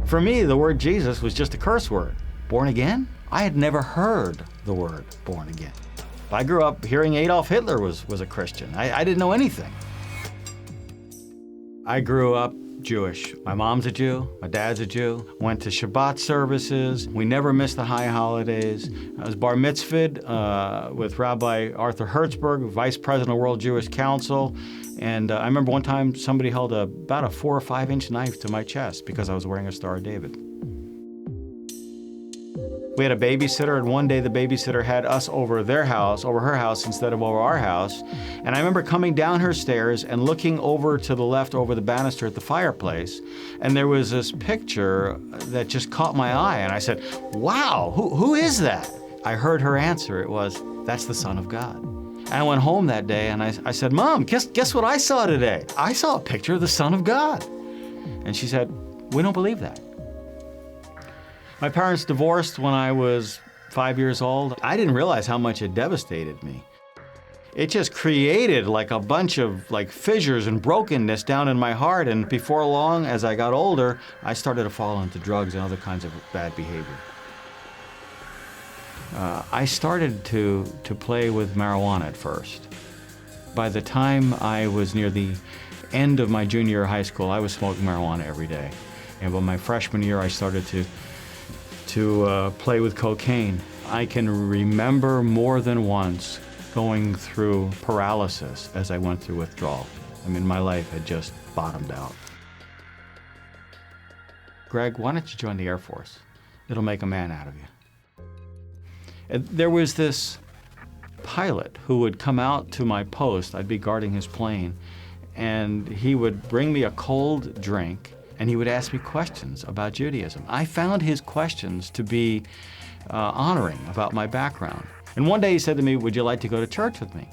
For me, the word Jesus was just a curse word. Born again? I had never heard the word born again. I grew up hearing Adolf Hitler was a Christian. I didn't know anything. I grew up Jewish. My mom's a Jew, my dad's a Jew. Went to Shabbat services. We never missed the high holidays. I was bar mitzvahed with Rabbi Arthur Hertzberg, Vice President of World Jewish Council. And I remember one time somebody held about a 4 or 5 inch knife to my chest because I was wearing a Star of David. We had a babysitter, and one day the babysitter had us over her house instead of over our house. And I remember coming down her stairs and looking over to the left over the banister at the fireplace, and there was this picture that just caught my eye, and I said, wow, who is that? I heard her answer. It was, that's the Son of God. And I went home that day and I said, Mom, guess what I saw today? I saw a picture of the Son of God. And she said, we don't believe that. My parents divorced when I was 5 years old. I didn't realize how much it devastated me. It just created like a bunch of fissures and brokenness down in my heart. And before long, as I got older, I started to fall into drugs and other kinds of bad behavior. I started to play with marijuana at first. By the time I was near the end of my junior year of high school, I was smoking marijuana every day. And by my freshman year, I started to play with cocaine. I can remember more than once going through paralysis as I went through withdrawal. I mean, my life had just bottomed out. Greg, why don't you join the Air Force? It'll make a man out of you. And there was this pilot who would come out to my post. I'd be guarding his plane, and he would bring me a cold drink, and he would ask me questions about Judaism. I found his questions to be honoring about my background. And one day he said to me, would you like to go to church with me?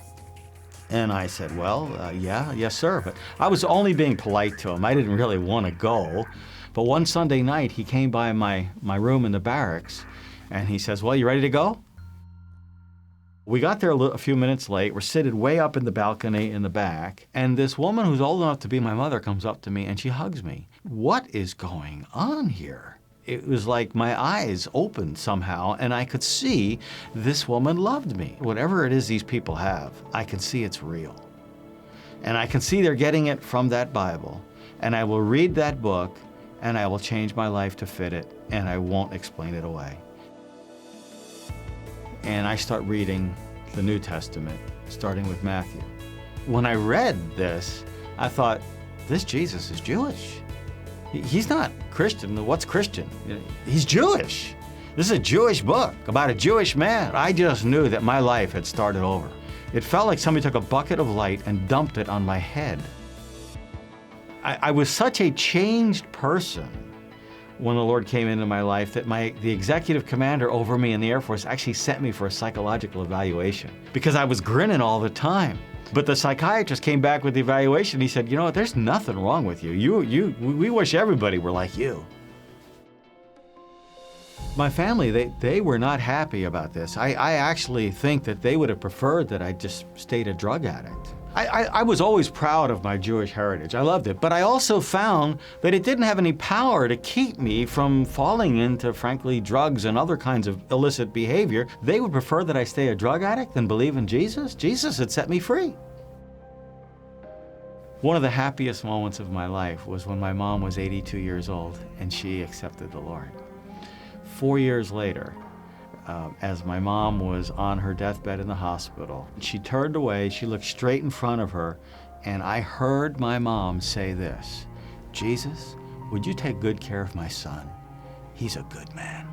And I said, well, yes, sir. But I was only being polite to him. I didn't really want to go. But one Sunday night, he came by my room in the barracks, and he says, well, you ready to go? We got there a few minutes late. We're sitting way up in the balcony in the back, and this woman who's old enough to be my mother comes up to me and she hugs me. What is going on here? It was like my eyes opened somehow, and I could see this woman loved me. Whatever it is these people have, I can see it's real. And I can see they're getting it from that Bible, and I will read that book, and I will change my life to fit it, and I won't explain it away. And I start reading the New Testament, starting with Matthew. When I read this, I thought, this Jesus is Jewish. He's not Christian. What's Christian? He's Jewish. This is a Jewish book about a Jewish man. I just knew that my life had started over. It felt like somebody took a bucket of light and dumped it on my head. I was such a changed person when the Lord came into my life that the executive commander over me in the Air Force actually sent me for a psychological evaluation because I was grinning all the time. But the psychiatrist came back with the evaluation. He said, you know what, there's nothing wrong with you. We wish everybody were like you. My family, they were not happy about this. I actually think that they would have preferred that I just stayed a drug addict. I was always proud of my Jewish heritage. I loved it. But I also found that it didn't have any power to keep me from falling into, frankly, drugs and other kinds of illicit behavior. They would prefer that I stay a drug addict than believe in Jesus. Jesus had set me free. One of the happiest moments of my life was when my mom was 82 years old and she accepted the Lord. 4 years later, as my mom was on her deathbed in the hospital, she turned away, she looked straight in front of her, and I heard my mom say this, Jesus, would you take good care of my son? He's a good man.